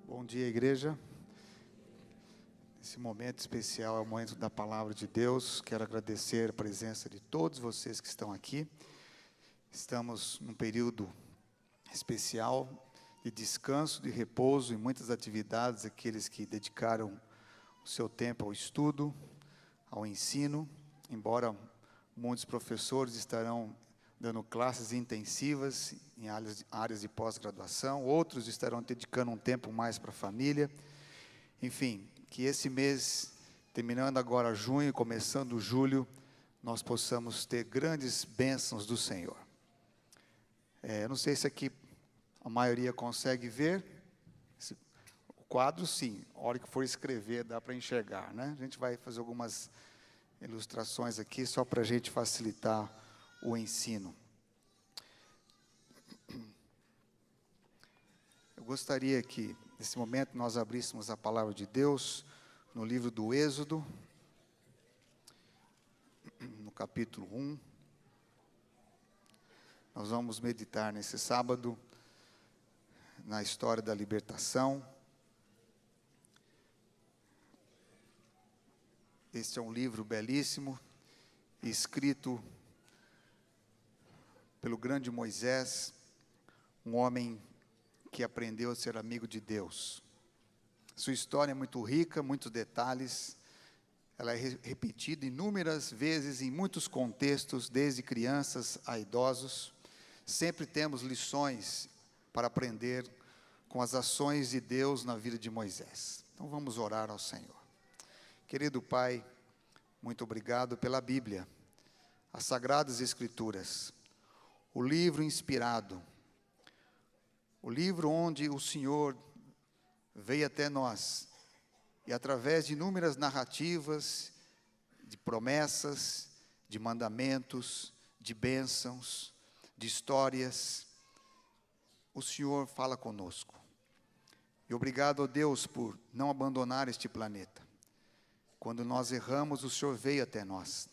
Bom dia, igreja. Esse momento especial é o momento da palavra de Deus. Quero agradecer a presença de todos vocês que estão aqui. Estamos num período especial de descanso, de repouso e muitas atividades. Aqueles que dedicaram o seu tempo ao estudo, ao ensino, embora muitos professores estarão dando classes intensivas em áreas de pós-graduação, outros estarão dedicando um tempo mais para a família. Enfim, que esse mês, terminando agora junho, começando julho, nós possamos ter grandes bênçãos do Senhor. Eu não sei se aqui a maioria consegue ver, o quadro sim, a hora que for escrever dá para enxergar, né? A gente vai fazer algumas ilustrações aqui, só para a gente facilitar o ensino. Eu gostaria que, nesse momento, nós abríssemos a palavra de Deus no livro do Êxodo, no capítulo 1. Nós vamos meditar nesse sábado na história da libertação. Este é um livro belíssimo, escrito pelo grande Moisés, um homem que aprendeu a ser amigo de Deus. Sua história é muito rica, muitos detalhes, ela é repetida inúmeras vezes em muitos contextos, desde crianças a idosos. Sempre temos lições para aprender com as ações de Deus na vida de Moisés. Então vamos orar ao Senhor. Querido Pai, muito obrigado pela Bíblia, as Sagradas Escrituras, o livro inspirado, o livro onde o Senhor veio até nós e através de inúmeras narrativas, de promessas, de mandamentos, de bênçãos, de histórias, o Senhor fala conosco. E obrigado a Deus por não abandonar este planeta. Quando nós erramos, o Senhor veio até nós.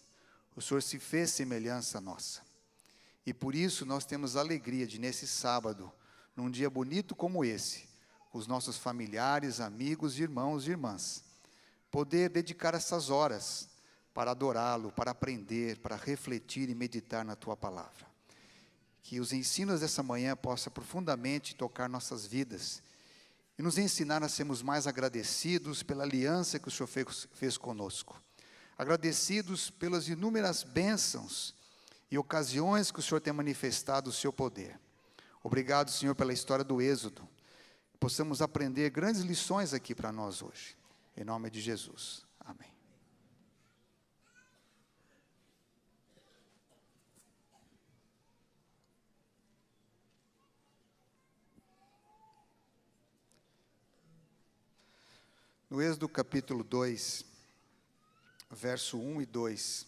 O Senhor se fez semelhança nossa. E por isso nós temos a alegria de, nesse sábado, num dia bonito como esse, com os nossos familiares, amigos, irmãos e irmãs, poder dedicar essas horas para adorá-lo, para aprender, para refletir e meditar na Tua palavra. Que os ensinos dessa manhã possam profundamente tocar nossas vidas e nos ensinar a sermos mais agradecidos pela aliança que o Senhor fez conosco. Agradecidos pelas inúmeras bênçãos e ocasiões que o Senhor tem manifestado o seu poder. Obrigado, Senhor, pela história do Êxodo. Possamos aprender grandes lições aqui para nós hoje. Em nome de Jesus. Amém. No Êxodo capítulo 2, verso 1 e 2,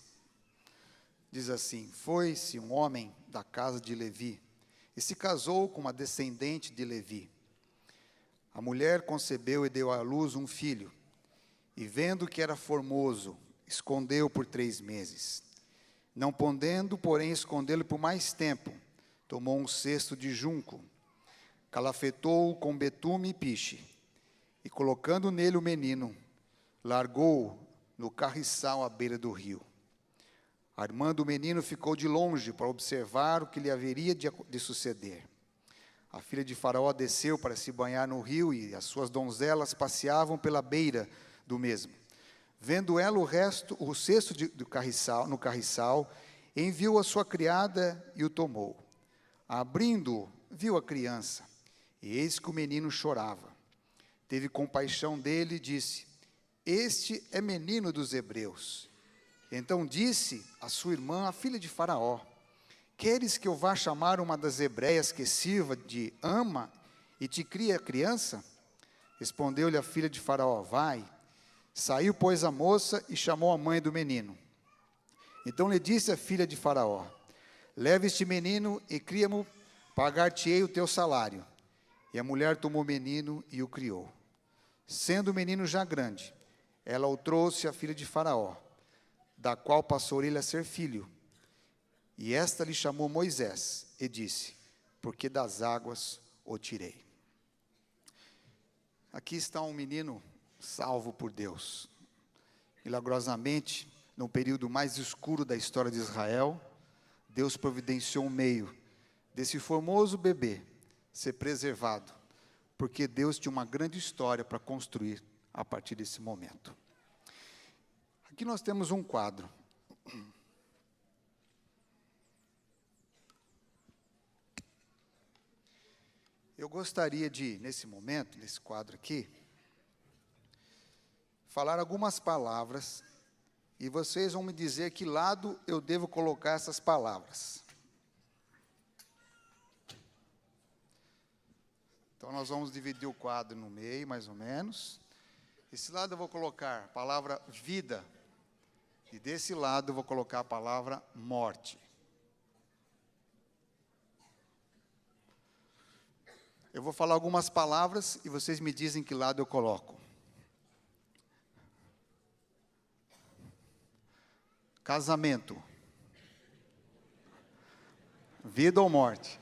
diz assim: Foi-se um homem da casa de Levi, e se casou com uma descendente de Levi. A mulher concebeu e deu à luz um filho, e vendo que era formoso, escondeu por 3 meses. Não podendo, porém, escondê-lo por mais tempo, tomou um cesto de junco, calafetou-o com betume e piche, e colocando nele o menino, largou-o no carriçal à beira do rio. A irmã do menino ficou de longe para observar o que lhe haveria de suceder. A filha de Faraó desceu para se banhar no rio e as suas donzelas passeavam pela beira do mesmo. Vendo ela o cesto no carriçal, enviou a sua criada e o tomou. Abrindo-o, viu a criança, e eis que o menino chorava. Teve compaixão dele e disse: Este é menino dos hebreus. Então disse a sua irmã, a filha de Faraó: Queres que eu vá chamar uma das hebreias que sirva de ama e te crie a criança? Respondeu-lhe a filha de Faraó: Vai. Saiu, pois, a moça e chamou a mãe do menino. Então lhe disse a filha de Faraó: Leve este menino e cria-mo, pagar-te-ei o teu salário. E a mulher tomou o menino e o criou. Sendo o menino já grande, ela o trouxe à filha de Faraó, da qual passou ele a ser filho. E esta lhe chamou Moisés e disse: Porque das águas o tirei. Aqui está um menino salvo por Deus. Milagrosamente, no período mais escuro da história de Israel, Deus providenciou um meio desse formoso bebê ser preservado, porque Deus tinha uma grande história para construir a partir desse momento. Aqui nós temos um quadro. Eu gostaria de, nesse momento, nesse quadro aqui, falar algumas palavras, e vocês vão me dizer que lado eu devo colocar essas palavras. Então, nós vamos dividir o quadro no meio, mais ou menos. Esse lado eu vou colocar a palavra vida, e desse lado eu vou colocar a palavra morte. Eu vou falar algumas palavras e vocês me dizem que lado eu coloco. Casamento. Vida ou morte?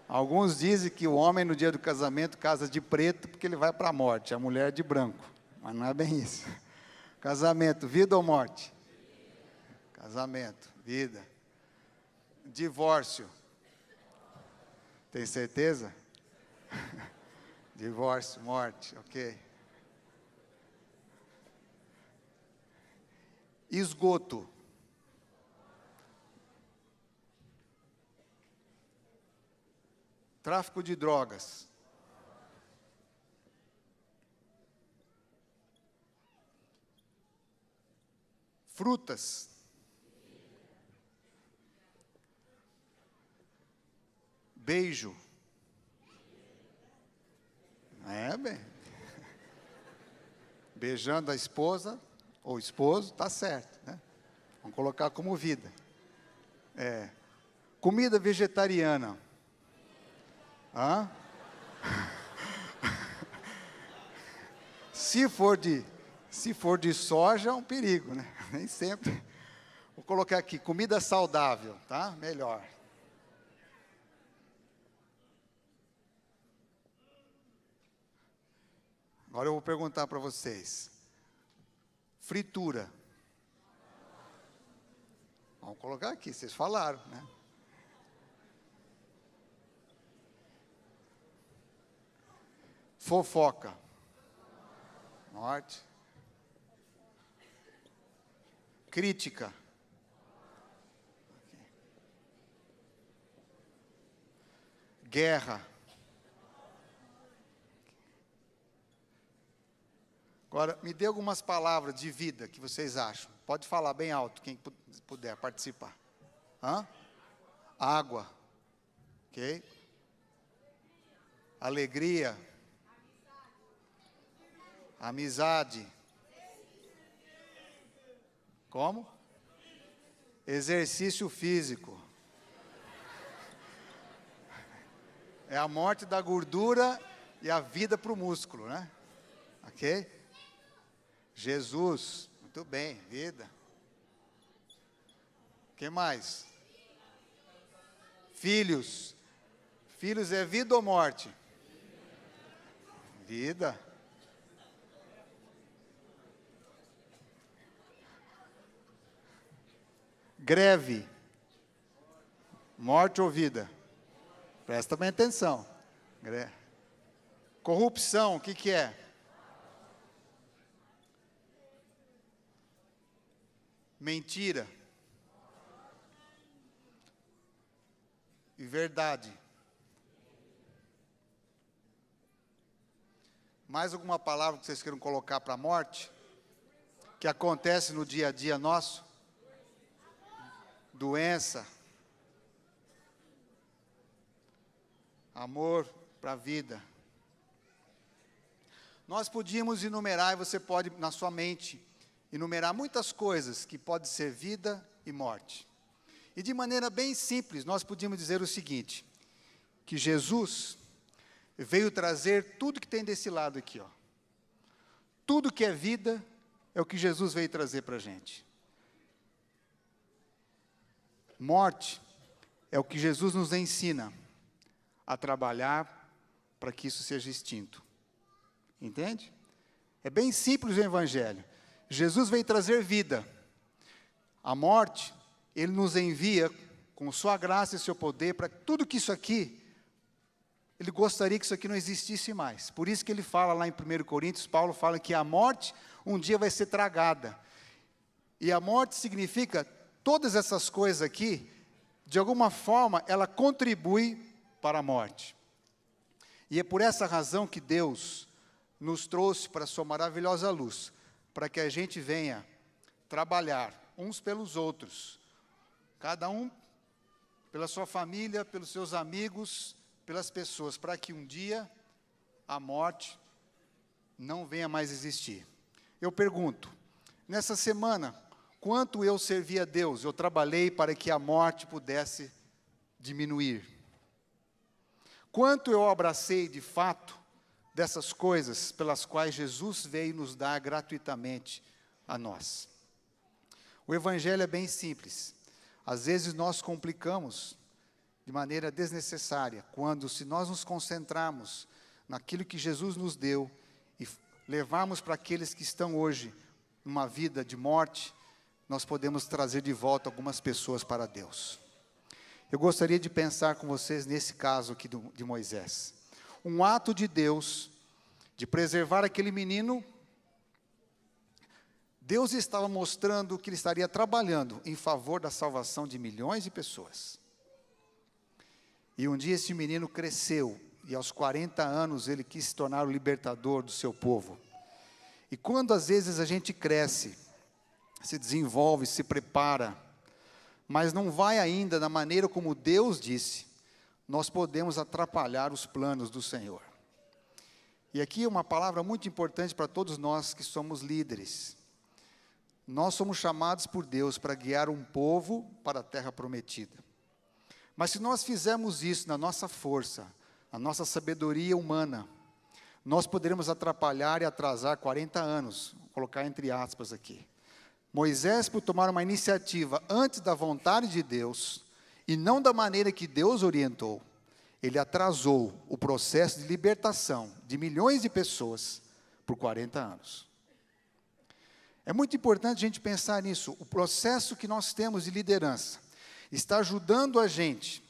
Alguns dizem que o homem no dia do casamento casa de preto porque ele vai para a morte, a mulher de branco. Mas não é bem isso. Casamento, vida ou morte? Casamento, vida. Divórcio. Tem certeza? Divórcio, morte, ok. Esgoto. Tráfico de drogas. Frutas. Beijo. É, bem. Beijando a esposa ou esposo, tá certo, né? Vamos colocar como vida. Comida vegetariana. Hã? Se for de soja, é um perigo, né? Nem sempre. Vou colocar aqui, comida saudável, tá? Melhor. Agora eu vou perguntar para vocês. Fritura. Vamos colocar aqui, vocês falaram, né? Fofoca. Morte. Crítica. Guerra. Agora, me dê algumas palavras de vida que vocês acham. Pode falar bem alto, quem puder participar. Água. Ok? Alegria. Amizade. Como? Exercício físico. É a morte da gordura e a vida para o músculo, né? Ok? Jesus, muito bem, vida. O que mais? Filhos. Filhos é vida ou morte? Vida. Greve. Morte ou vida? Presta bem atenção. Corrupção, o que é? Mentira. E verdade. Mais alguma palavra que vocês queiram colocar para a morte? Que acontece no dia a dia nosso? Doença. Amor para a vida. Nós podíamos enumerar, e você pode, na sua mente, enumerar muitas coisas que podem ser vida e morte. E de maneira bem simples, nós podíamos dizer o seguinte, que Jesus veio trazer tudo que tem desse lado aqui, ó. Tudo que é vida é o que Jesus veio trazer para a gente. Morte é o que Jesus nos ensina a trabalhar para que isso seja extinto. Entende? É bem simples o Evangelho. Jesus veio trazer vida. A morte, Ele nos envia com sua graça e seu poder para tudo que isso aqui, Ele gostaria que isso aqui não existisse mais. Por isso que Ele fala lá em 1 Coríntios, Paulo fala que a morte um dia vai ser tragada. E a morte significa, todas essas coisas aqui, de alguma forma, ela contribui para a morte. E é por essa razão que Deus nos trouxe para a sua maravilhosa luz, para que a gente venha trabalhar uns pelos outros, cada um pela sua família, pelos seus amigos, pelas pessoas, para que um dia a morte não venha mais existir. Eu pergunto, nessa semana, quanto eu servi a Deus, eu trabalhei para que a morte pudesse diminuir? Quanto eu abracei de fato dessas coisas pelas quais Jesus veio nos dar gratuitamente a nós? O Evangelho é bem simples. Às vezes nós complicamos de maneira desnecessária, quando se nós nos concentrarmos naquilo que Jesus nos deu e levarmos para aqueles que estão hoje numa vida de morte, nós podemos trazer de volta algumas pessoas para Deus. Eu gostaria de pensar com vocês nesse caso aqui de Moisés. Um ato de Deus, de preservar aquele menino. Deus estava mostrando que Ele estaria trabalhando em favor da salvação de milhões de pessoas. E um dia esse menino cresceu, e aos 40 anos ele quis se tornar o libertador do seu povo. E quando às vezes a gente cresce, se desenvolve, se prepara, mas não vai ainda da maneira como Deus disse, nós podemos atrapalhar os planos do Senhor. E aqui é uma palavra muito importante para todos nós que somos líderes. Nós somos chamados por Deus para guiar um povo para a terra prometida. Mas se nós fizermos isso na nossa força, na nossa sabedoria humana, nós poderemos atrapalhar e atrasar 40 anos, vou colocar entre aspas aqui. Moisés, por tomar uma iniciativa antes da vontade de Deus, e não da maneira que Deus orientou, ele atrasou o processo de libertação de milhões de pessoas por 40 anos. É muito importante a gente pensar nisso. O processo que nós temos de liderança está ajudando a gente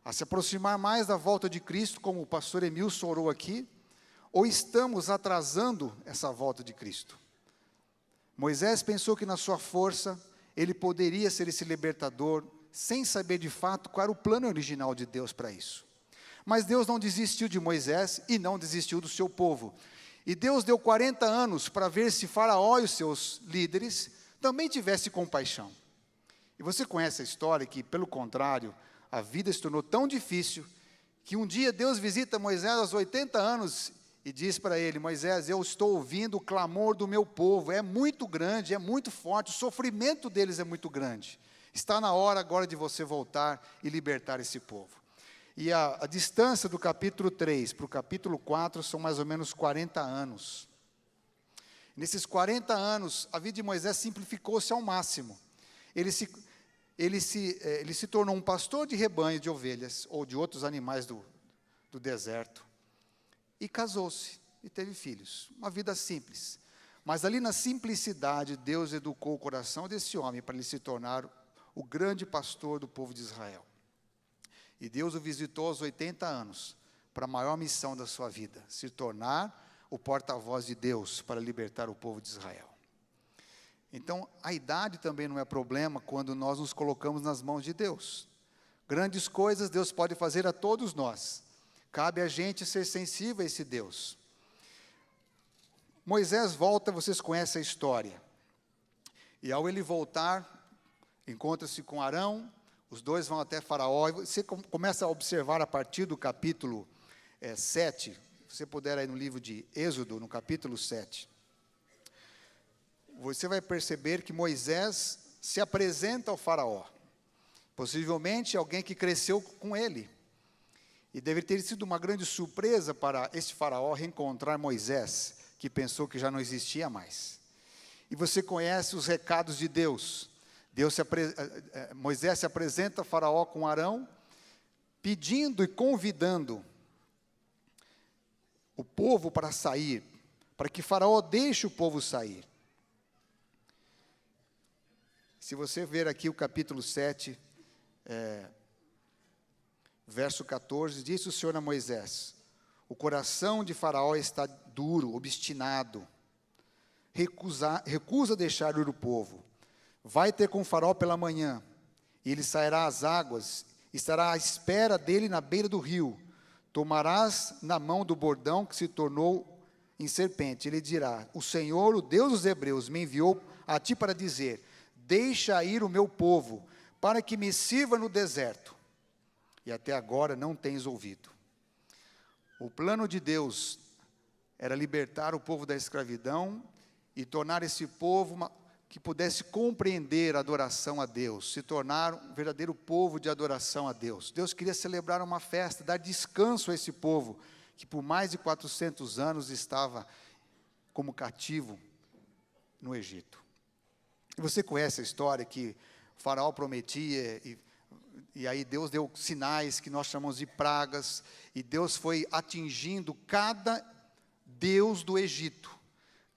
a se aproximar mais da volta de Cristo, como o pastor Emilson orou aqui, ou estamos atrasando essa volta de Cristo? Moisés pensou que na sua força ele poderia ser esse libertador, sem saber de fato qual era o plano original de Deus para isso. Mas Deus não desistiu de Moisés e não desistiu do seu povo. E Deus deu 40 anos para ver se Faraó e os seus líderes também tivessem compaixão. E você conhece a história que, pelo contrário, a vida se tornou tão difícil, que um dia Deus visita Moisés aos 80 anos e diz para ele: Moisés, eu estou ouvindo o clamor do meu povo, é muito grande, é muito forte, o sofrimento deles é muito grande. Está na hora agora de você voltar e libertar esse povo. E a distância do capítulo 3 para o capítulo 4 são mais ou menos 40 anos. Nesses 40 anos, a vida de Moisés simplificou-se ao máximo. Ele se tornou um pastor de rebanho de ovelhas, ou de outros animais do deserto, e casou-se, e teve filhos. Uma vida simples. Mas ali na simplicidade, Deus educou o coração desse homem para ele se tornar o grande pastor do povo de Israel. E Deus o visitou aos 80 anos, para a maior missão da sua vida, se tornar o porta-voz de Deus para libertar o povo de Israel. Então, a idade também não é problema quando nós nos colocamos nas mãos de Deus. Grandes coisas Deus pode fazer a todos nós. Cabe a gente ser sensível a esse Deus. Moisés volta, vocês conhecem a história. E ao ele voltar, encontra-se com Arão, os dois vão até Faraó, e você começa a observar a partir do capítulo 7, se você puder aí no livro de Êxodo, no capítulo 7, você vai perceber que Moisés se apresenta ao Faraó, possivelmente alguém que cresceu com ele, e deve ter sido uma grande surpresa para esse Faraó reencontrar Moisés, que pensou que já não existia mais. E você conhece os recados de Deus. Moisés se apresenta a Faraó com Arão, pedindo e convidando o povo para sair, para que Faraó deixe o povo sair. Se você ver aqui o capítulo 7, verso 14, disse o Senhor a Moisés: o coração de Faraó está duro, obstinado, recusa deixar ir o povo. Vai ter com Faraó pela manhã, e ele sairá às águas, estará à espera dele na beira do rio. Tomarás na mão do bordão que se tornou em serpente. Ele dirá: o Senhor, o Deus dos hebreus, me enviou a ti para dizer: deixa ir o meu povo, para que me sirva no deserto. E até agora não tens ouvido. O plano de Deus era libertar o povo da escravidão e tornar esse povo que pudesse compreender a adoração a Deus, se tornar um verdadeiro povo de adoração a Deus. Deus queria celebrar uma festa, dar descanso a esse povo, que por mais de 400 anos estava como cativo no Egito. E você conhece a história que o Faraó prometia, e aí Deus deu sinais que nós chamamos de pragas, e Deus foi atingindo cada deus do Egito,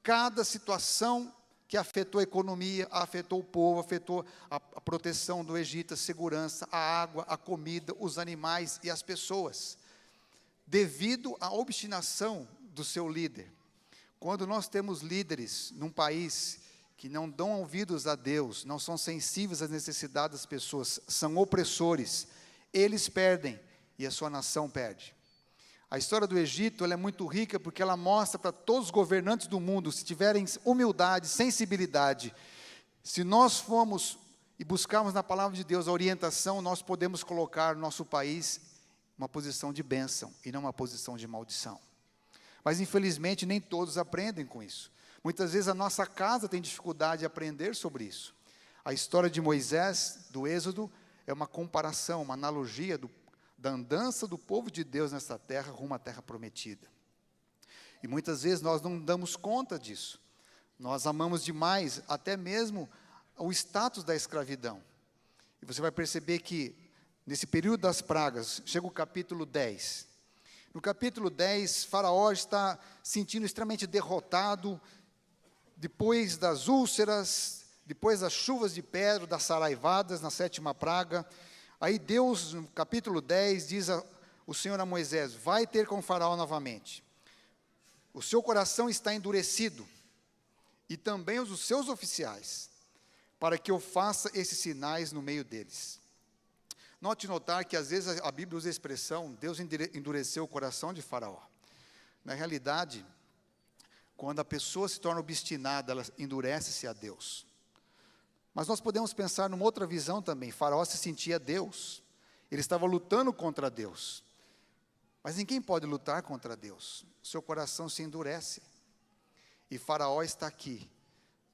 cada situação que afetou a economia, afetou o povo, afetou a proteção do Egito, a segurança, a água, a comida, os animais e as pessoas, devido à obstinação do seu líder. Quando nós temos líderes num país que não dão ouvidos a Deus, não são sensíveis às necessidades das pessoas, são opressores, eles perdem e a sua nação perde. A história do Egito, ela é muito rica porque ela mostra para todos os governantes do mundo, se tiverem humildade, sensibilidade, se nós formos e buscarmos na palavra de Deus a orientação, nós podemos colocar nosso país uma posição de bênção e não uma posição de maldição. Mas infelizmente nem todos aprendem com isso. Muitas vezes a nossa casa tem dificuldade de aprender sobre isso. A história de Moisés, do Êxodo, é uma comparação, uma analogia da andança do povo de Deus nessa terra rumo à terra prometida. E muitas vezes nós não damos conta disso. Nós amamos demais, até mesmo o status da escravidão. E você vai perceber que, nesse período das pragas, chega o capítulo 10. No capítulo 10, Faraó está sentindo extremamente derrotado, depois das úlceras, depois das chuvas de pedra, das saraivadas, na 7ª praga. Aí Deus, no capítulo 10, diz o Senhor a Moisés: vai ter com Faraó novamente. O seu coração está endurecido, e também os dos seus oficiais, para que eu faça esses sinais no meio deles. Notar que às vezes a Bíblia usa a expressão: Deus endureceu o coração de Faraó. Na realidade, quando a pessoa se torna obstinada, ela endurece-se a Deus. Mas nós podemos pensar numa outra visão também. Faraó se sentia Deus. Ele estava lutando contra Deus. Mas ninguém pode lutar contra Deus. O seu coração se endurece. E Faraó está aqui,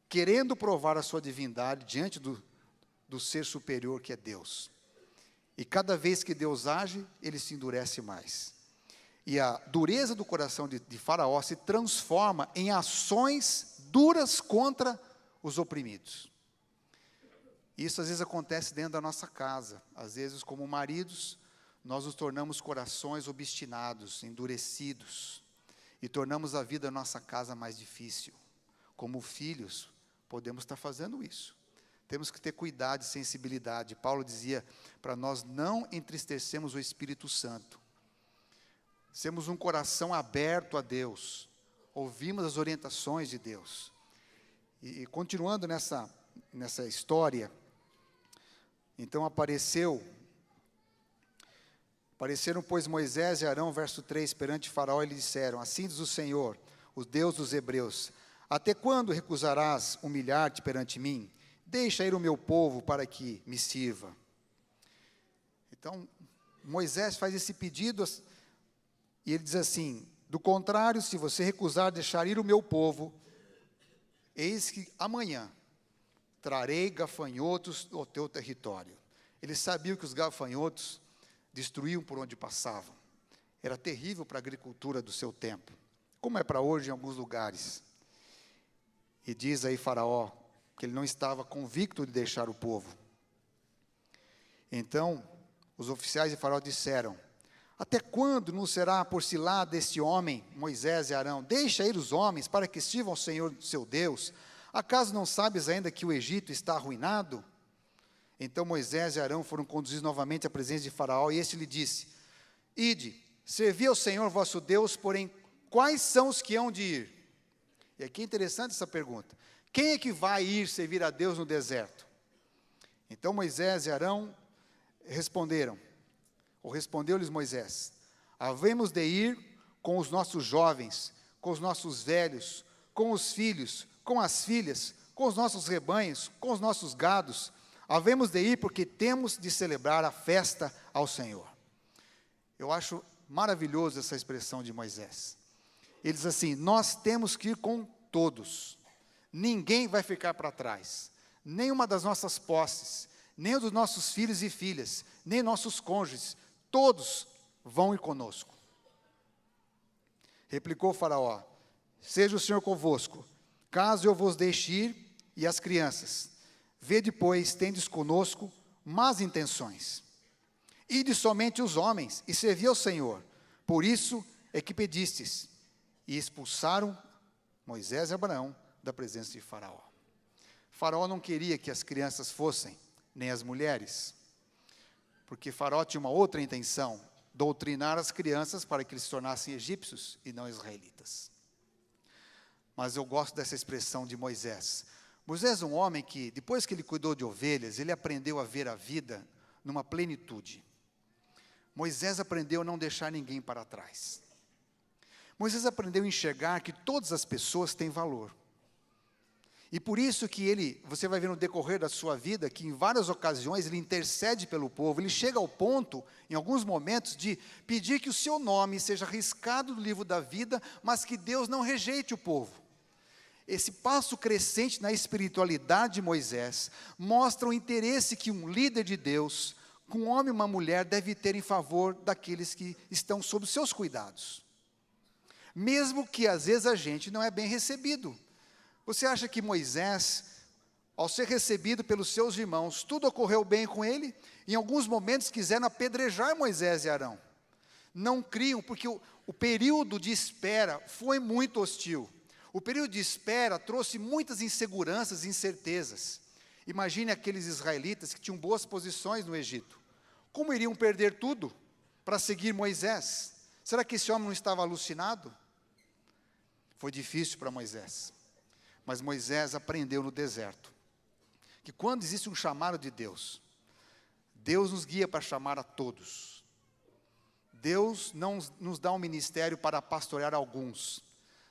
querendo provar a sua divindade diante do ser superior que é Deus. E cada vez que Deus age, ele se endurece mais. E a dureza do coração de Faraó se transforma em ações duras contra os oprimidos. Isso às vezes acontece dentro da nossa casa. Às vezes, como maridos, nós nos tornamos corações obstinados, endurecidos, e tornamos a vida da nossa casa mais difícil. Como filhos, podemos estar fazendo isso. Temos que ter cuidado e sensibilidade. Paulo dizia para nós não entristecermos o Espírito Santo. Sermos um coração aberto a Deus, ouvimos as orientações de Deus. E continuando nessa história, então apareceram, pois, Moisés e Arão, verso 3, perante Faraó, e lhe disseram: assim diz o Senhor, o Deus dos hebreus: até quando recusarás humilhar-te perante mim? Deixa ir o meu povo para que me sirva. Então, Moisés faz esse pedido, e ele diz assim: do contrário, se você recusar deixar ir o meu povo, eis que amanhã trarei gafanhotos ao teu território. Eles sabiam que os gafanhotos destruíam por onde passavam. Era terrível para a agricultura do seu tempo, como é para hoje em alguns lugares. E diz aí Faraó que ele não estava convicto de deixar o povo. Então, os oficiais de Faraó disseram: Até quando não será por cilada este homem, Moisés e Arão? Deixa ir os homens para que sirvam ao Senhor seu Deus. Acaso não sabes ainda que o Egito está arruinado? Então Moisés e Arão foram conduzidos novamente à presença de Faraó, e este lhe disse: Ide, servi ao Senhor vosso Deus, porém, quais são os que hão de ir? E aqui é interessante essa pergunta. Quem é que vai ir servir a Deus no deserto? Então Moisés e Arão responderam, ou respondeu-lhes Moisés: havemos de ir com os nossos jovens, com os nossos velhos, com os filhos, com as filhas, com os nossos rebanhos, com os nossos gados. Havemos de ir porque temos de celebrar a festa ao Senhor. Eu acho maravilhoso essa expressão de Moisés. Ele diz assim: nós temos que ir com todos. Ninguém vai ficar para trás. Nenhuma das nossas posses, nem dos nossos filhos e filhas, nem nossos cônjuges. Todos vão ir conosco. Replicou Faraó: seja o Senhor convosco, caso eu vos deixe ir, e as crianças. Vede, pois, tendes conosco más intenções. Ide somente os homens, e servi ao Senhor. Por isso é que pedistes. E expulsaram Moisés e Abraão da presença de Faraó. Faraó não queria que as crianças fossem, nem as mulheres, porque Faraó tinha uma outra intenção: doutrinar as crianças para que eles se tornassem egípcios e não israelitas. Mas eu gosto dessa expressão de Moisés. Moisés é um homem que, depois que ele cuidou de ovelhas, ele aprendeu a ver a vida numa plenitude. Moisés aprendeu a não deixar ninguém para trás. Moisés aprendeu a enxergar que todas as pessoas têm valor. E por isso que você vai ver no decorrer da sua vida, que em várias ocasiões ele intercede pelo povo. Ele chega ao ponto, em alguns momentos, de pedir que o seu nome seja riscado do livro da vida, mas que Deus não rejeite o povo. Esse passo crescente na espiritualidade de Moisés mostra o interesse que um líder de Deus, com um homem e uma mulher, deve ter em favor daqueles que estão sob os seus cuidados. Mesmo que às vezes a gente não é bem recebido. Você acha que Moisés, ao ser recebido pelos seus irmãos, tudo ocorreu bem com ele? Em alguns momentos quiseram apedrejar Moisés e Arão. Não criam, porque o período de espera foi muito hostil. O período de espera trouxe muitas inseguranças e incertezas. Imagine aqueles israelitas que tinham boas posições no Egito. Como iriam perder tudo para seguir Moisés? Será que esse homem não estava alucinado? Foi difícil para Moisés. Mas Moisés aprendeu no deserto que quando existe um chamado de Deus, Deus nos guia para chamar a todos. Deus não nos dá um ministério para pastorear alguns.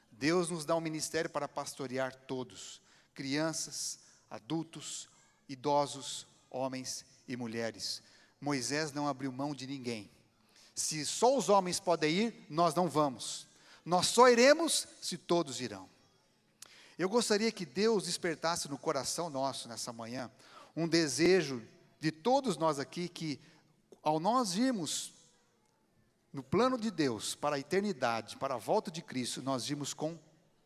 Deus nos dá um ministério para pastorear todos, crianças, adultos, idosos, homens e mulheres. Moisés não abriu mão de ninguém. Se só os homens podem ir, nós não vamos. Nós só iremos se todos irão. Eu gostaria que Deus despertasse no coração nosso, nessa manhã, um desejo de todos nós aqui, que ao nós irmos no plano de Deus, para a eternidade, para a volta de Cristo, nós irmos com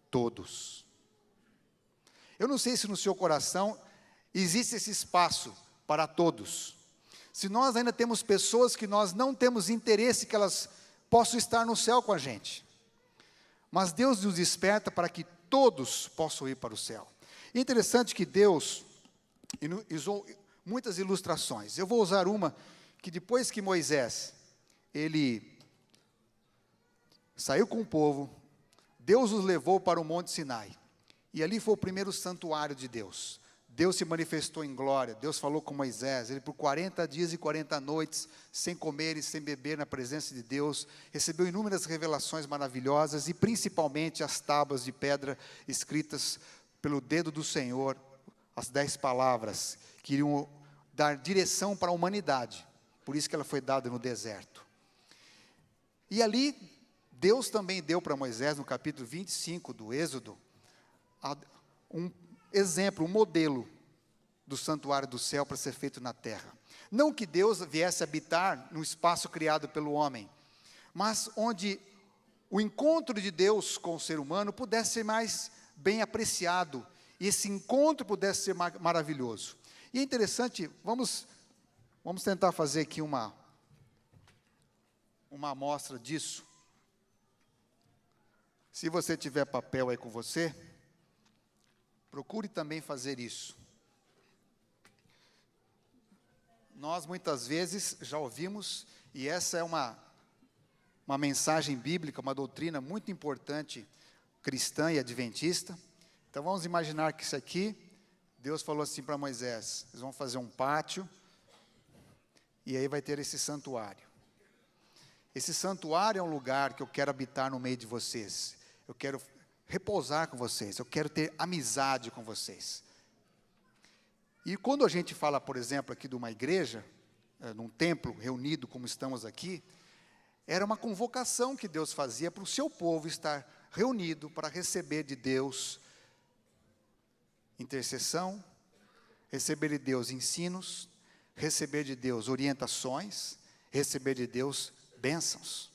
todos. Eu não sei se no seu coração existe esse espaço para todos. Se nós ainda temos pessoas que nós não temos interesse que elas possam estar no céu com a gente. Mas Deus nos desperta para que todos possam ir para o céu. É interessante que Deus usou muitas ilustrações. Eu vou usar uma que depois que Moisés, ele saiu com o povo, Deus os levou para o Monte Sinai. E ali foi o primeiro santuário de Deus. Deus se manifestou em glória. Deus falou com Moisés. Ele por 40 dias e 40 noites, sem comer e sem beber na presença de Deus, recebeu inúmeras revelações maravilhosas, e principalmente as tábuas de pedra escritas pelo dedo do Senhor, as 10 palavras, que iriam dar direção para a humanidade. Por isso que ela foi dada no deserto. E ali, Deus também deu para Moisés, no capítulo 25 do Êxodo, um exemplo, um modelo do santuário do céu para ser feito na terra. Não que Deus viesse habitar no espaço criado pelo homem, mas onde o encontro de Deus com o ser humano pudesse ser mais bem apreciado, e esse encontro pudesse ser maravilhoso. E é interessante, vamos tentar fazer aqui uma uma amostra disso. Se você tiver papel aí com você, procure também fazer isso. Nós muitas vezes já ouvimos, e essa é uma mensagem bíblica, uma doutrina muito importante, cristã e adventista. Então vamos imaginar que isso aqui, Deus falou assim para Moisés: eles vão fazer um pátio, e aí vai ter esse santuário. Esse santuário é um lugar que eu quero habitar no meio de vocês. Eu quero repousar com vocês, eu quero ter amizade com vocês. E quando a gente fala, por exemplo, aqui de uma igreja, num templo reunido como estamos aqui, era uma convocação que Deus fazia para o seu povo estar reunido para receber de Deus intercessão, receber de Deus ensinos, receber de Deus orientações, receber de Deus bênçãos.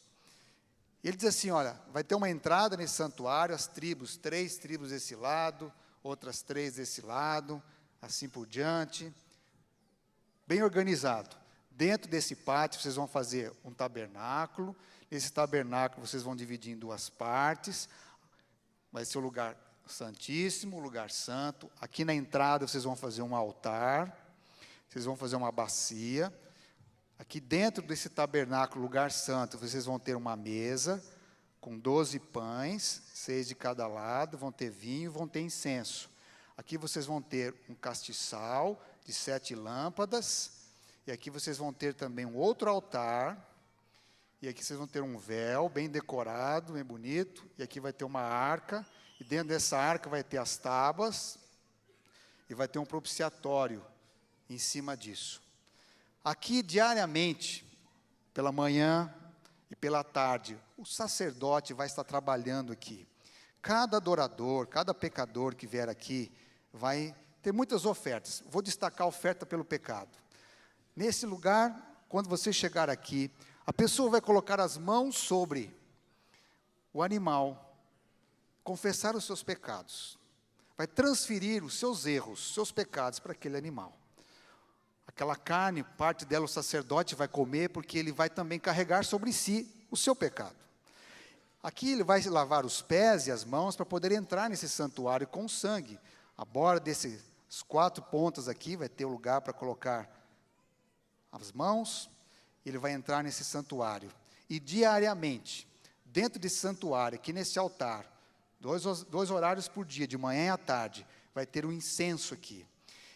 Ele diz assim, olha, vai ter uma entrada nesse santuário, as tribos, 3 tribos desse lado, outras 3 desse lado, assim por diante, bem organizado. Dentro desse pátio, vocês vão fazer um tabernáculo. Nesse tabernáculo, vocês vão dividir em 2 partes. Vai ser o lugar santíssimo, o lugar santo. Aqui na entrada, vocês vão fazer um altar. Vocês vão fazer uma bacia. Aqui dentro desse tabernáculo, lugar santo, vocês vão ter uma mesa com 12 pães, 6 de cada lado. Vão ter vinho, vão ter incenso. Aqui vocês vão ter um castiçal de 7 lâmpadas. E aqui vocês vão ter também um outro altar. E aqui vocês vão ter um véu bem decorado, bem bonito. E aqui vai ter uma arca. E dentro dessa arca vai ter as tábuas. E vai ter um propiciatório em cima disso. Aqui diariamente, pela manhã e pela tarde, o sacerdote vai estar trabalhando aqui. Cada adorador, cada pecador que vier aqui, vai ter muitas ofertas. Vou destacar a oferta pelo pecado. Nesse lugar, quando você chegar aqui, a pessoa vai colocar as mãos sobre o animal, confessar os seus pecados, vai transferir os seus erros, seus pecados para aquele animal. Aquela carne, parte dela o sacerdote vai comer, porque ele vai também carregar sobre si o seu pecado. Aqui ele vai lavar os pés e as mãos para poder entrar nesse santuário com sangue. A borda desses 4 pontas aqui vai ter o lugar para colocar as mãos. Ele vai entrar nesse santuário. E diariamente, dentro desse santuário, aqui nesse altar, 2 horários por dia, de manhã e à tarde, vai ter um incenso aqui.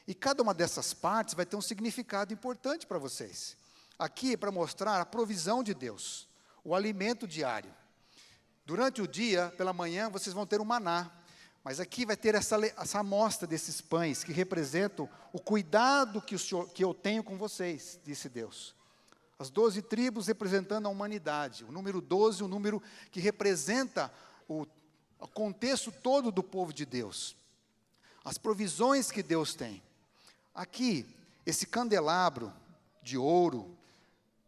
E cada uma dessas partes vai ter um significado importante para vocês. Aqui é para mostrar a provisão de Deus, o alimento diário. Durante o dia, pela manhã, vocês vão ter um maná. Mas aqui vai ter essa amostra desses pães, que representam o cuidado que eu tenho com vocês, disse Deus. As 12 tribos representando a humanidade. O número 12, o número que representa o contexto todo do povo de Deus. As provisões que Deus tem. Aqui, esse candelabro de ouro,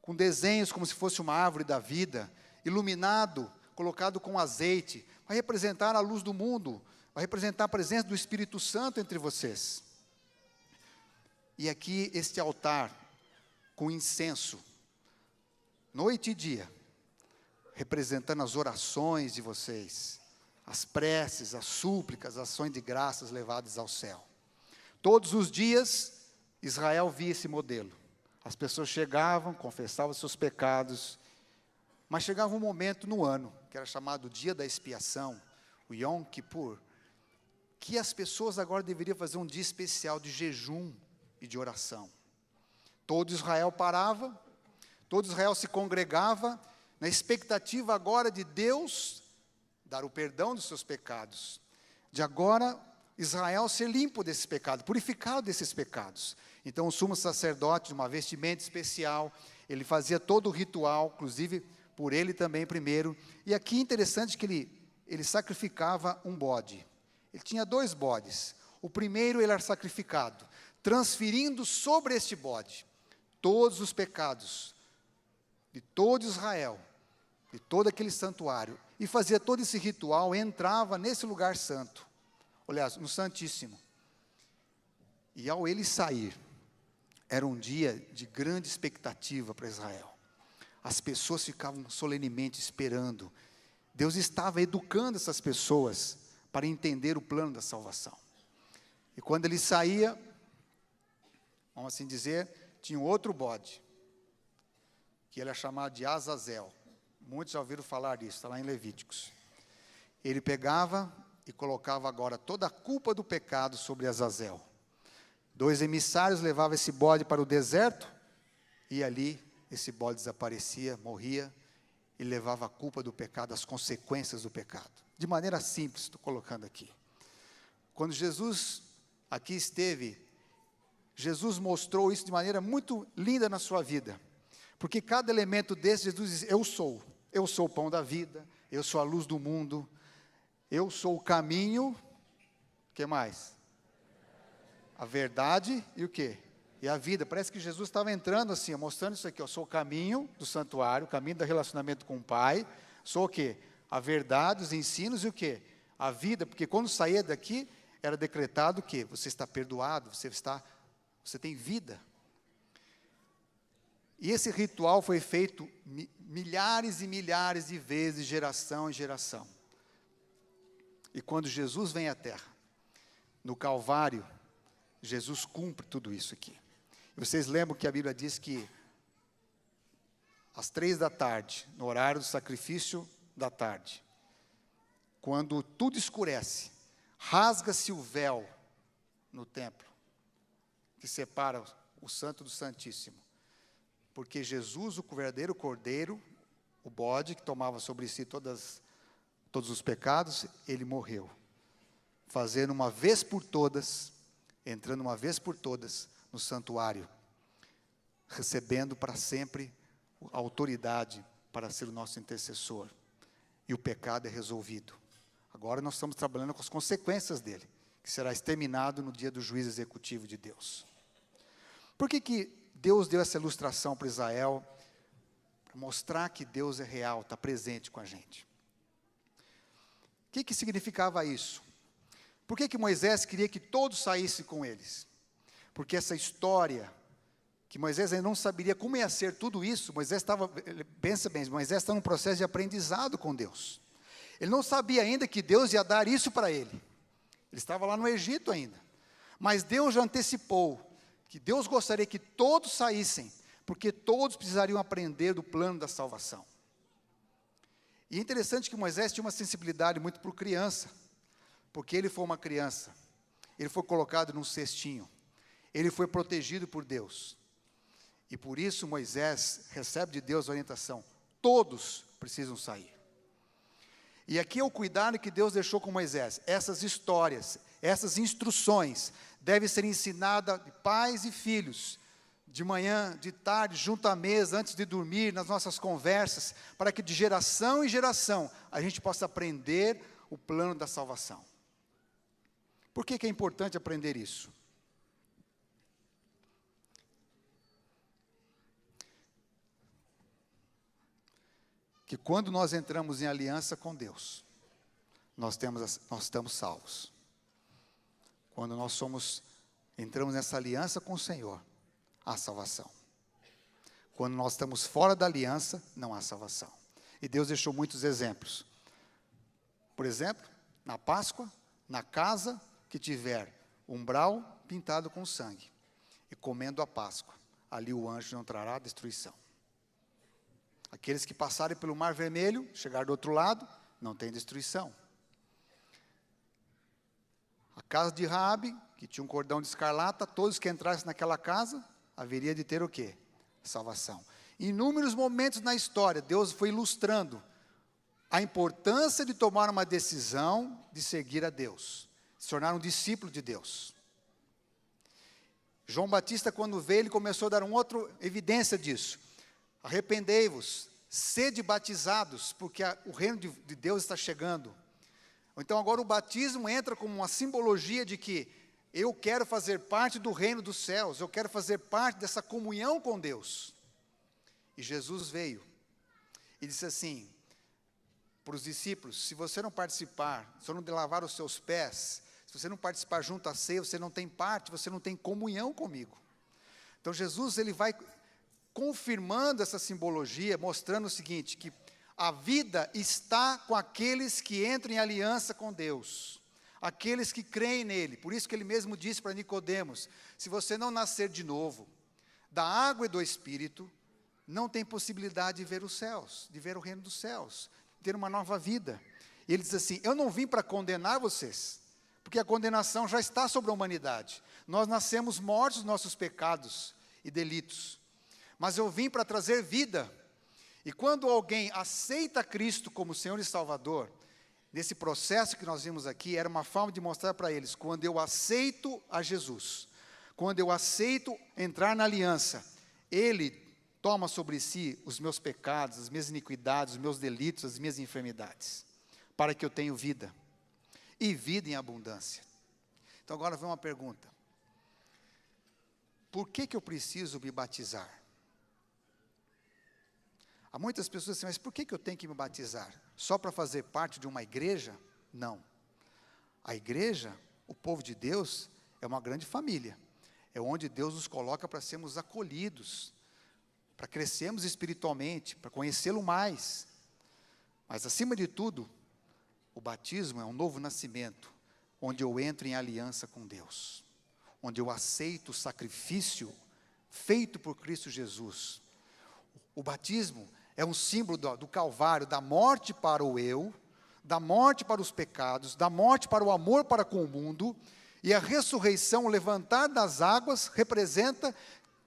com desenhos como se fosse uma árvore da vida, iluminado, colocado com azeite, vai representar a luz do mundo, vai representar a presença do Espírito Santo entre vocês. E aqui este altar com incenso, noite e dia, representando as orações de vocês, as preces, as súplicas, as ações de graças levadas ao céu. Todos os dias, Israel via esse modelo. As pessoas chegavam, confessavam seus pecados, mas chegava um momento no ano, que era chamado Dia da Expiação, o Yom Kippur, que as pessoas agora deveriam fazer um dia especial de jejum e de oração. Todo Israel parava, todo Israel se congregava, na expectativa agora de Deus dar o perdão dos seus pecados, de agora Israel ser limpo desses pecados, purificado desses pecados. Então o sumo sacerdote, uma vestimenta especial, ele fazia todo o ritual, inclusive por ele também primeiro. E aqui é interessante que ele sacrificava um bode. Ele tinha 2 bodes. O primeiro ele era sacrificado, transferindo sobre este bode todos os pecados de todo Israel, de todo aquele santuário, e fazia todo esse ritual, entrava nesse lugar santo, aliás, no Santíssimo. E ao ele sair, era um dia de grande expectativa para Israel. as pessoas ficavam solenemente esperando. Deus estava educando essas pessoas para entender o plano da salvação. E quando ele saía, vamos assim dizer, tinha um outro bode, que ele é chamado de Azazel. Muitos já ouviram falar disso, está lá em Levíticos. Ele pegava e colocava agora toda a culpa do pecado sobre Azazel. 2 emissários levavam esse bode para o deserto, e ali esse bode desaparecia, morria, e levava a culpa do pecado, as consequências do pecado. De maneira simples, estou colocando aqui. Quando Jesus aqui esteve, Jesus mostrou isso de maneira muito linda na sua vida. Porque cada elemento desse, Jesus diz, eu sou o pão da vida, eu sou a luz do mundo, eu sou o caminho, o que mais? A verdade e o quê? E a vida. Parece que Jesus estava entrando assim, mostrando isso aqui, eu sou o caminho do santuário, o caminho do relacionamento com o Pai, sou o quê? A verdade, os ensinos e o quê? A vida, porque quando saía daqui, era decretado o quê? Você está perdoado, você tem vida. E esse ritual foi feito milhares e milhares de vezes, geração em geração. E quando Jesus vem à Terra, no Calvário, Jesus cumpre tudo isso aqui. E vocês lembram que a Bíblia diz que às 15h, no horário do sacrifício da tarde, quando tudo escurece, rasga-se o véu no templo, que separa o Santo do Santíssimo. Porque Jesus, o verdadeiro Cordeiro, o bode que tomava sobre si todos os pecados, ele morreu, fazendo uma vez por todas, entrando uma vez por todas no santuário, recebendo para sempre a autoridade para ser o nosso intercessor. E o pecado é resolvido. Agora nós estamos trabalhando com as consequências dele, que será exterminado no dia do juízo executivo de Deus. Por que Deus deu essa ilustração para Israel? Para mostrar que Deus é real, está presente com a gente. O que significava isso? Por que Moisés queria que todos saíssem com eles? Porque essa história, que Moisés ainda não saberia como ia ser tudo isso, pensa bem, Moisés está num processo de aprendizado com Deus. Ele não sabia ainda que Deus ia dar isso para ele. Ele estava lá no Egito ainda. Mas Deus já antecipou que Deus gostaria que todos saíssem, porque todos precisariam aprender do plano da salvação. E é interessante que Moisés tinha uma sensibilidade muito por criança, porque ele foi uma criança, ele foi colocado num cestinho, ele foi protegido por Deus. E por isso Moisés recebe de Deus a orientação, todos precisam sair. E aqui é o cuidado que Deus deixou com Moisés. Essas histórias, essas instruções, devem ser ensinadas de pais e filhos, de manhã, de tarde, junto à mesa, antes de dormir, nas nossas conversas, para que de geração em geração, a gente possa aprender o plano da salvação. Por que é importante aprender isso? Que quando nós entramos em aliança com Deus, nós estamos salvos. Quando nós entramos nessa aliança com o Senhor, há salvação. Quando nós estamos fora da aliança, não há salvação. E Deus deixou muitos exemplos. Por exemplo, na Páscoa, na casa que tiver umbral pintado com sangue, e comendo a Páscoa, ali o anjo não trará destruição. Aqueles que passarem pelo Mar Vermelho, chegar do outro lado, não tem destruição. A casa de Raabe, que tinha um cordão de escarlata, todos que entrassem naquela casa, haveria de ter o quê? Salvação. Em inúmeros momentos na história, Deus foi ilustrando a importância de tomar uma decisão de seguir a Deus, se tornar um discípulo de Deus. João Batista, quando veio, ele começou a dar uma outra evidência disso. Arrependei-vos, sede batizados, porque o reino de Deus está chegando. Então agora o batismo entra como uma simbologia de que eu quero fazer parte do reino dos céus, eu quero fazer parte dessa comunhão com Deus. E Jesus veio e disse assim para os discípulos: se você não participar, se você não lavar os seus pés, se você não participar junto à ceia, você não tem parte, você não tem comunhão comigo. Então Jesus, ele vai confirmando essa simbologia, mostrando o seguinte, que a vida está com aqueles que entram em aliança com Deus, aqueles que creem nele. Por isso que ele mesmo disse para Nicodemos: se você não nascer de novo, da água e do Espírito, não tem possibilidade de ver os céus, de ver o reino dos céus, ter uma nova vida. E ele diz assim: eu não vim para condenar vocês, porque a condenação já está sobre a humanidade. Nós nascemos mortos dos nossos pecados e delitos, mas eu vim para trazer vida. E quando alguém aceita Cristo como Senhor e Salvador, nesse processo que nós vimos aqui, era uma forma de mostrar para eles: quando eu aceito a Jesus, quando eu aceito entrar na aliança, Ele toma sobre si os meus pecados, as minhas iniquidades, os meus delitos, as minhas enfermidades, para que eu tenha vida, e vida em abundância. Então agora vem uma pergunta: por que eu preciso me batizar? Há muitas pessoas assim: mas por que eu tenho que me batizar? Só para fazer parte de uma igreja? Não. A igreja, o povo de Deus, é uma grande família. É onde Deus nos coloca para sermos acolhidos, para crescermos espiritualmente, para conhecê-lo mais. Mas, acima de tudo, o batismo é um novo nascimento, onde eu entro em aliança com Deus, onde eu aceito o sacrifício feito por Cristo Jesus. O batismo é um símbolo do Calvário, da morte para o eu, da morte para os pecados, da morte para o amor para com o mundo, e a ressurreição, o levantar das águas, representa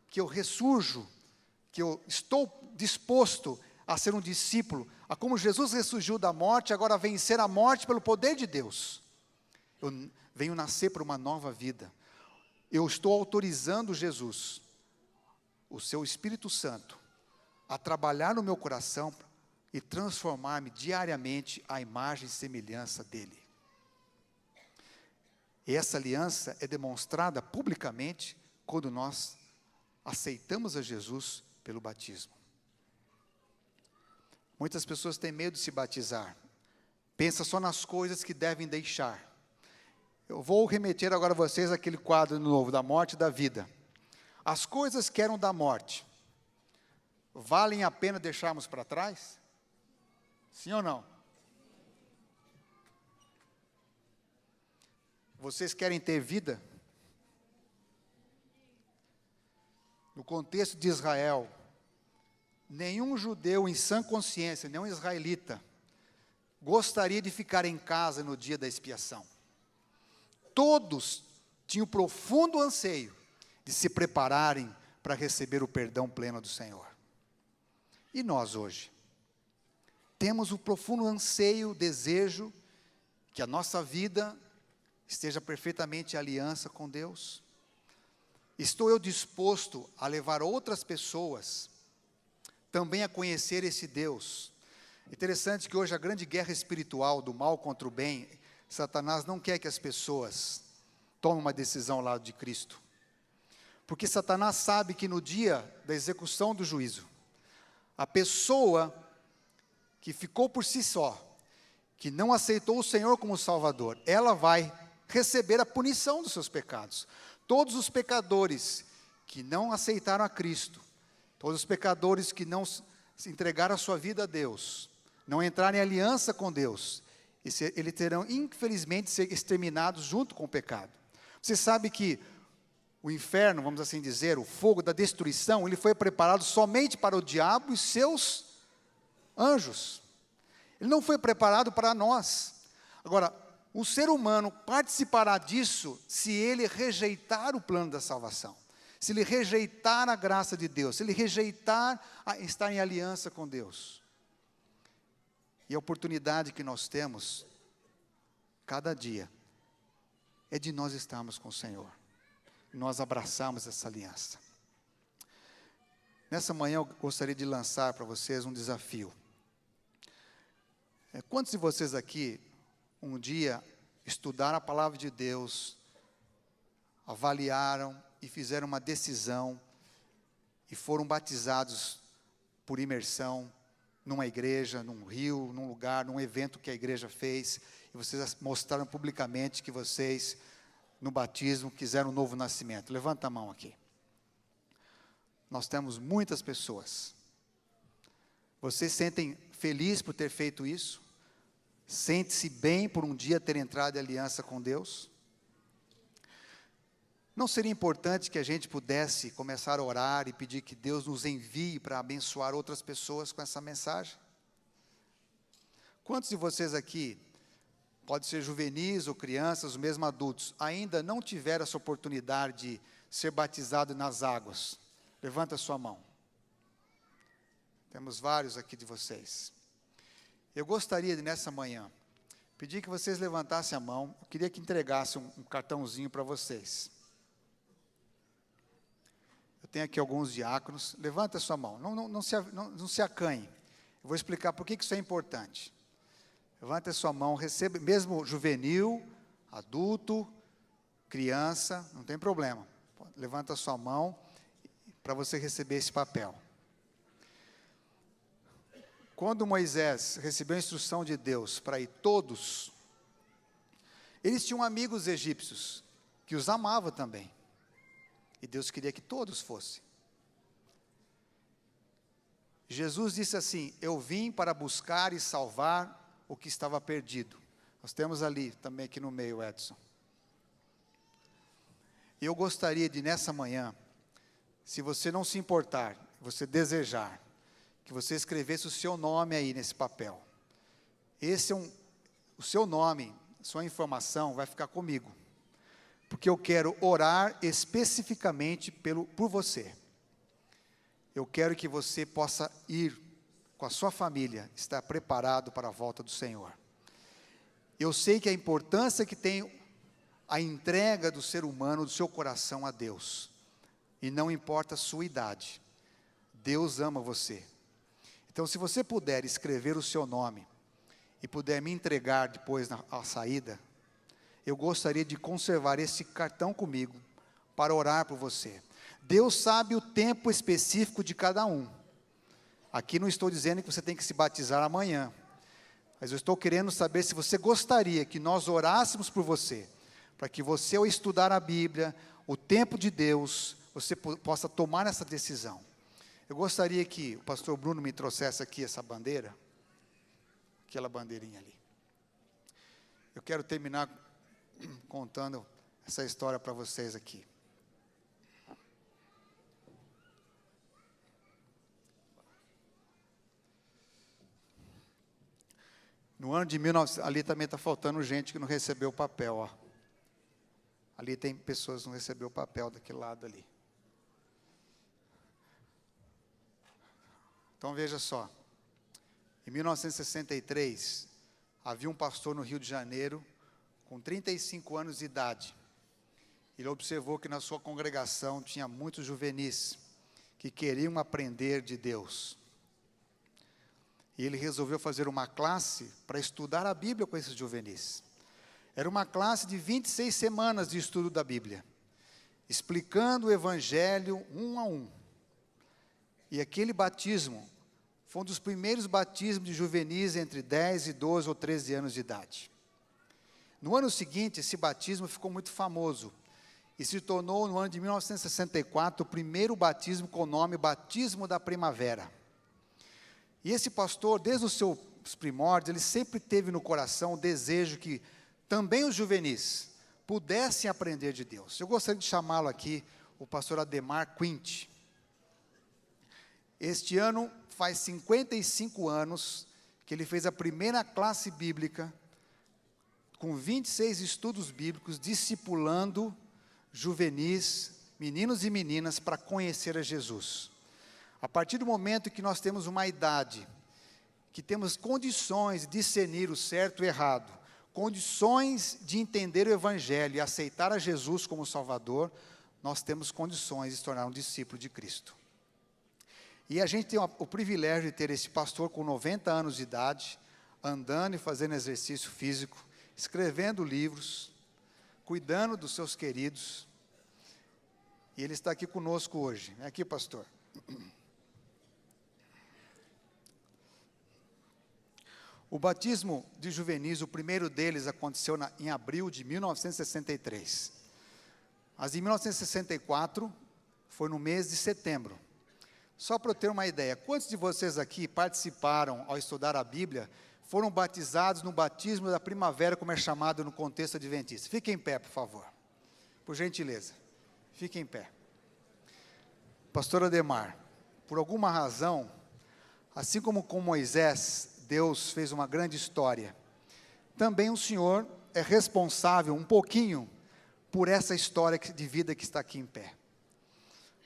que eu ressurjo, que eu estou disposto a ser um discípulo, a como Jesus ressurgiu da morte, agora vencer a morte pelo poder de Deus. Eu venho nascer para uma nova vida. Eu estou autorizando Jesus, o seu Espírito Santo, a trabalhar no meu coração e transformar-me diariamente à imagem e semelhança dele. E essa aliança é demonstrada publicamente quando nós aceitamos a Jesus pelo batismo. Muitas pessoas têm medo de se batizar, pensa só nas coisas que devem deixar. Eu vou remeter agora a vocês àquele quadro novo, da morte e da vida. As coisas que eram da morte, valem a pena deixarmos para trás? Sim ou não? Vocês querem ter vida? No contexto de Israel, nenhum judeu em sã consciência, nenhum israelita, gostaria de ficar em casa no dia da expiação. Todos tinham profundo anseio de se prepararem para receber o perdão pleno do Senhor. E nós hoje? Temos o profundo anseio, desejo, que a nossa vida esteja perfeitamente em aliança com Deus? Estou eu disposto a levar outras pessoas também a conhecer esse Deus? Interessante que hoje a grande guerra espiritual do mal contra o bem, Satanás não quer que as pessoas tomem uma decisão ao lado de Cristo. Porque Satanás sabe que no dia da execução do juízo, a pessoa que ficou por si só, que não aceitou o Senhor como Salvador, ela vai receber a punição dos seus pecados. Todos os pecadores que não aceitaram a Cristo, todos os pecadores que não se entregaram a sua vida a Deus, não entraram em aliança com Deus, eles terão, infelizmente, ser exterminados junto com o pecado. Você sabe que o inferno, vamos assim dizer, o fogo da destruição, ele foi preparado somente para o diabo e seus anjos. Ele não foi preparado para nós. Agora, o ser humano participará disso se ele rejeitar o plano da salvação, se ele rejeitar a graça de Deus, se ele rejeitar estar em aliança com Deus. E a oportunidade que nós temos, cada dia, é de nós estarmos com o Senhor, e nós abraçarmos essa aliança. Nessa manhã eu gostaria de lançar para vocês um desafio. Quantos de vocês aqui, um dia, estudaram a palavra de Deus, avaliaram e fizeram uma decisão, e foram batizados por imersão, numa igreja, num rio, num lugar, num evento que a igreja fez, e vocês mostraram publicamente que vocês, no batismo, quiseram um novo nascimento? Levanta a mão aqui. nós temos muitas pessoas. Vocês sentem feliz por ter feito isso? Sente-se bem por um dia ter entrado em aliança com Deus? Não seria importante que a gente pudesse começar a orar e pedir que Deus nos envie para abençoar outras pessoas com essa mensagem? Quantos de vocês aqui, pode ser juvenis ou crianças, ou mesmo adultos, ainda não tiveram essa oportunidade de ser batizado nas águas? Levanta a sua mão. Temos vários aqui de vocês. Eu gostaria de, nessa manhã, pedir que vocês levantassem a mão. Eu queria que entregasse um cartãozinho para vocês. Eu tenho aqui alguns diáconos. Levanta a sua mão. Não se acanhe. Eu vou explicar por que isso é importante. Levanta a sua mão. Receba, mesmo juvenil, adulto, criança, não tem problema. Levanta a sua mão para você receber esse papel. Quando Moisés recebeu a instrução de Deus para ir todos, eles tinham amigos egípcios que os amavam também. E Deus queria que todos fossem. Jesus disse assim: eu vim para buscar e salvar o que estava perdido. Nós temos ali também aqui no meio, Edson. E eu gostaria de, nessa manhã, se você não se importar, você desejar, que você escrevesse o seu nome aí nesse papel. O seu nome, sua informação vai ficar comigo. Porque eu quero orar especificamente por você. Eu quero que você possa ir com a sua família, estar preparado para a volta do Senhor. Eu sei que a importância que tem a entrega do ser humano, do seu coração a Deus. E não importa a sua idade. Deus ama você. Então, se você puder escrever o seu nome e puder me entregar depois na saída, eu gostaria de conservar esse cartão comigo para orar por você. Deus sabe o tempo específico de cada um. Aqui não estou dizendo que você tem que se batizar amanhã, mas eu estou querendo saber se você gostaria que nós orássemos por você, para que você, ao estudar a Bíblia, o tempo de Deus, você possa tomar essa decisão. Eu gostaria que o pastor Bruno me trouxesse aqui essa bandeira, aquela bandeirinha ali. Eu quero terminar contando essa história para vocês aqui. No ano de 1900, ali também está faltando gente que não recebeu o papel, ó. Ali tem pessoas que não receberam o papel daquele lado ali. Então veja só, em 1963, havia um pastor no Rio de Janeiro, com 35 anos de idade. Ele observou que na sua congregação tinha muitos juvenis, que queriam aprender de Deus. E ele resolveu fazer uma classe para estudar a Bíblia com esses juvenis. Era uma classe de 26 semanas de estudo da Bíblia, explicando o Evangelho um a um. E aquele batismo foi um dos primeiros batismos de juvenis entre 10 e 12 ou 13 anos de idade. No ano seguinte, esse batismo ficou muito famoso e se tornou, no ano de 1964, o primeiro batismo com o nome Batismo da Primavera. E esse pastor, desde os seus primórdios, ele sempre teve no coração o desejo que também os juvenis pudessem aprender de Deus. Eu gostaria de chamá-lo aqui, o pastor Ademar Quint. Este ano faz 55 anos que ele fez a primeira classe bíblica, com 26 estudos bíblicos, discipulando juvenis, meninos e meninas, para conhecer a Jesus. A partir do momento que nós temos uma idade, que temos condições de discernir o certo e o errado, condições de entender o Evangelho e aceitar a Jesus como Salvador, nós temos condições de se tornar um discípulo de Cristo. E a gente tem o privilégio de ter esse pastor com 90 anos de idade, andando e fazendo exercício físico, escrevendo livros, cuidando dos seus queridos. E ele está aqui conosco hoje. É aqui, pastor. O batismo de juvenis, o primeiro deles aconteceu em abril de 1963. Mas em 1964, foi no mês de setembro. Só para eu ter uma ideia, quantos de vocês aqui participaram, ao estudar a Bíblia, foram batizados no batismo da primavera, como é chamado no contexto adventista? Fiquem em pé, por favor. Por gentileza. Fiquem em pé. Pastor Ademar, por alguma razão, assim como com Moisés, Deus fez uma grande história, também o Senhor é responsável um pouquinho por essa história de vida que está aqui em pé.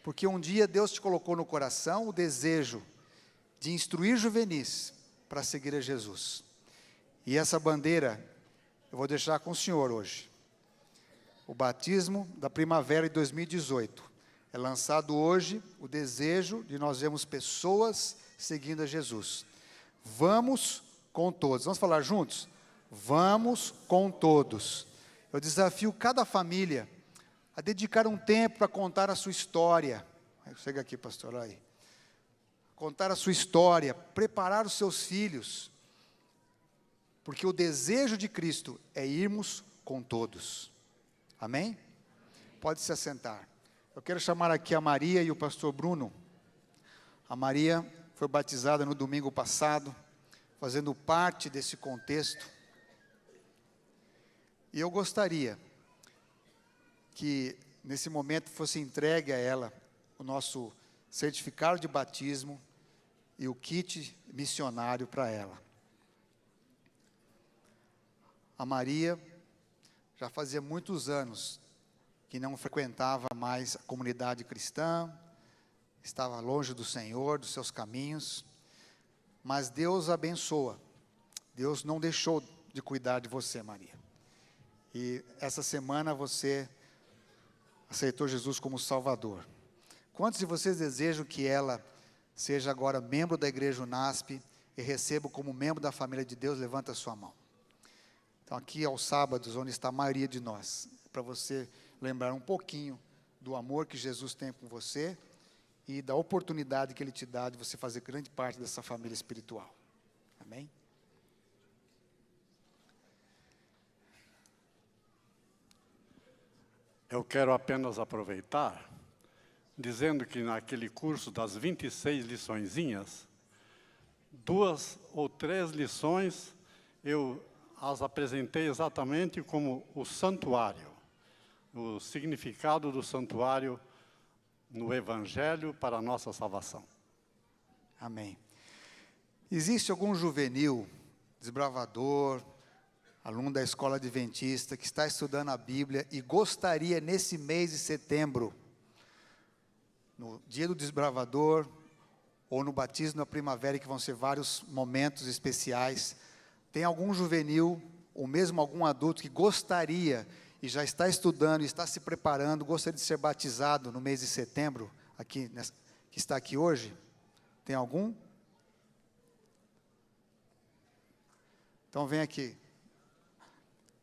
Porque um dia Deus te colocou no coração o desejo de instruir juvenis para seguir a Jesus. E essa bandeira eu vou deixar com o senhor hoje. O batismo da primavera de 2018. É lançado hoje o desejo de nós vermos pessoas seguindo a Jesus. Vamos com todos. Vamos falar juntos? Vamos com todos. Eu desafio cada família a dedicar um tempo para contar a sua história. Chega aqui, pastor, olha aí. Contar a sua história, preparar os seus filhos, porque o desejo de Cristo é irmos com todos. Amém? Pode se assentar. Eu quero chamar aqui a Maria e o pastor Bruno. A Maria foi batizada no domingo passado, fazendo parte desse contexto. E eu gostaria que nesse momento fosse entregue a ela o nosso certificado de batismo e o kit missionário para ela. A Maria já fazia muitos anos que não frequentava mais a comunidade cristã, estava longe do Senhor, dos seus caminhos, mas Deus abençoa. Deus não deixou de cuidar de você, Maria. E essa semana você aceitou Jesus como Salvador. Quantos de vocês desejam que ela seja agora membro da Igreja UNASP e receba como membro da família de Deus? Levanta a sua mão. Então aqui aos sábados, onde está a maioria de nós, para você lembrar um pouquinho do amor que Jesus tem com você e da oportunidade que Ele te dá de você fazer grande parte dessa família espiritual. Amém? Eu quero apenas aproveitar, dizendo que naquele curso das 26 liçõezinhas, 2 ou 3 lições eu as apresentei exatamente como o santuário, o significado do santuário no Evangelho para a nossa salvação. Amém. Existe algum juvenil, desbravador, aluno da escola adventista, que está estudando a Bíblia e gostaria nesse mês de setembro, no dia do desbravador, ou no batismo da primavera, que vão ser vários momentos especiais, tem algum juvenil, ou mesmo algum adulto que gostaria, e já está estudando, está se preparando, gostaria de ser batizado no mês de setembro, aqui, que está aqui hoje? Tem algum? Então vem aqui.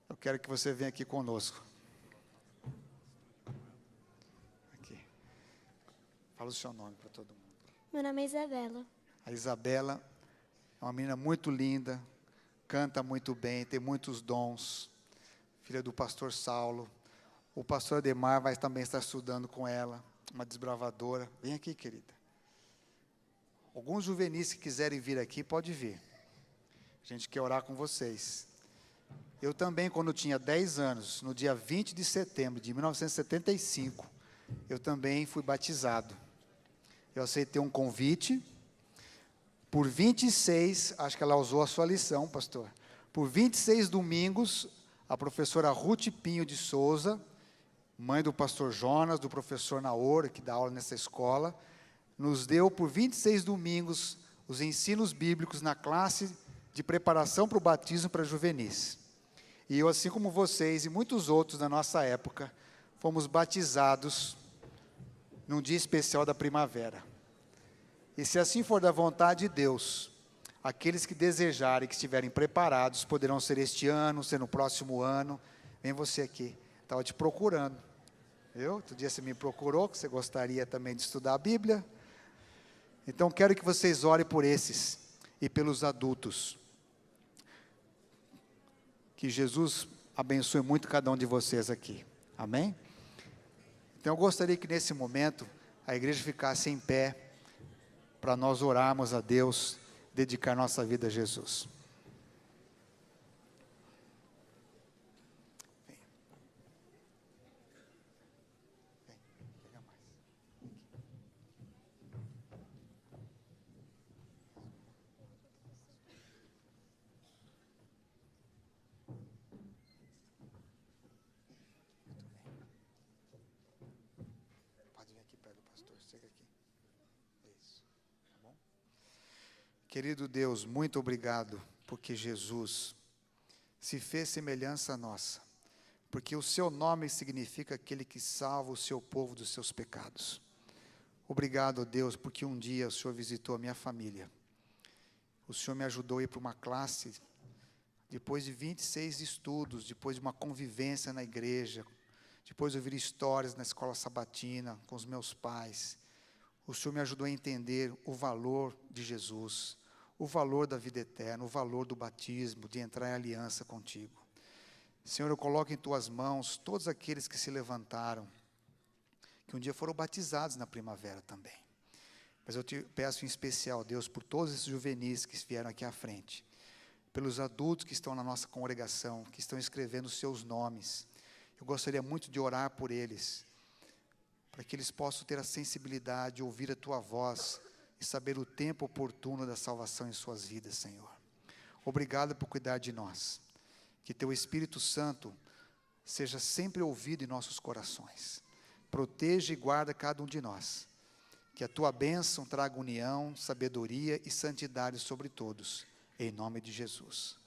Eu quero que você venha aqui conosco. Aqui. Fala o seu nome para todo mundo. Meu nome é Isabela. A Isabela é uma menina muito linda, canta muito bem, tem muitos dons. Filha do pastor Saulo. O pastor Ademar vai também estar estudando com ela, uma desbravadora. Vem aqui, querida. Alguns juvenis que quiserem vir aqui, pode vir. A gente quer orar com vocês. Eu também, quando tinha 10 anos, no dia 20 de setembro de 1975, eu também fui batizado. Eu aceitei um convite. Por 26, acho que ela usou a sua lição, pastor. Por 26 domingos, a professora Ruth Pinho de Souza, mãe do pastor Jonas, do professor Naor, que dá aula nessa escola, nos deu por 26 domingos os ensinos bíblicos na classe de preparação para o batismo para juvenis. E eu, assim como vocês e muitos outros da nossa época, fomos batizados num dia especial da primavera. E se assim for da vontade de Deus, aqueles que desejarem, que estiverem preparados, poderão ser este ano, ser no próximo ano. Vem você aqui, estava te procurando. Outro dia você me procurou, que você gostaria também de estudar a Bíblia. Então quero que vocês orem por esses e pelos adultos. Que Jesus abençoe muito cada um de vocês aqui. Amém? Então eu gostaria que nesse momento a igreja ficasse em pé para nós orarmos a Deus, dedicar nossa vida a Jesus. Pode vir aqui perto do pastor, chega aqui. Isso, tá bom? Querido Deus, muito obrigado, porque Jesus se fez semelhança nossa, porque o seu nome significa aquele que salva o seu povo dos seus pecados. Obrigado, Deus, porque um dia o Senhor visitou a minha família. O Senhor me ajudou a ir para uma classe, depois de 26 estudos, depois de uma convivência na igreja, depois de ouvir histórias na escola sabatina com os meus pais. O Senhor me ajudou a entender o valor de Jesus, o valor da vida eterna, o valor do batismo, de entrar em aliança contigo. Senhor, eu coloco em tuas mãos todos aqueles que se levantaram, que um dia foram batizados na primavera também. Mas eu te peço em especial, Deus, por todos esses juvenis que vieram aqui à frente, pelos adultos que estão na nossa congregação, que estão escrevendo os seus nomes. Eu gostaria muito de orar por eles, para que eles possam ter a sensibilidade de ouvir a tua voz e saber o tempo oportuno da salvação em suas vidas, Senhor. Obrigado por cuidar de nós. Que teu Espírito Santo seja sempre ouvido em nossos corações. Proteja e guarda cada um de nós. Que a tua bênção traga união, sabedoria e santidade sobre todos. Em nome de Jesus.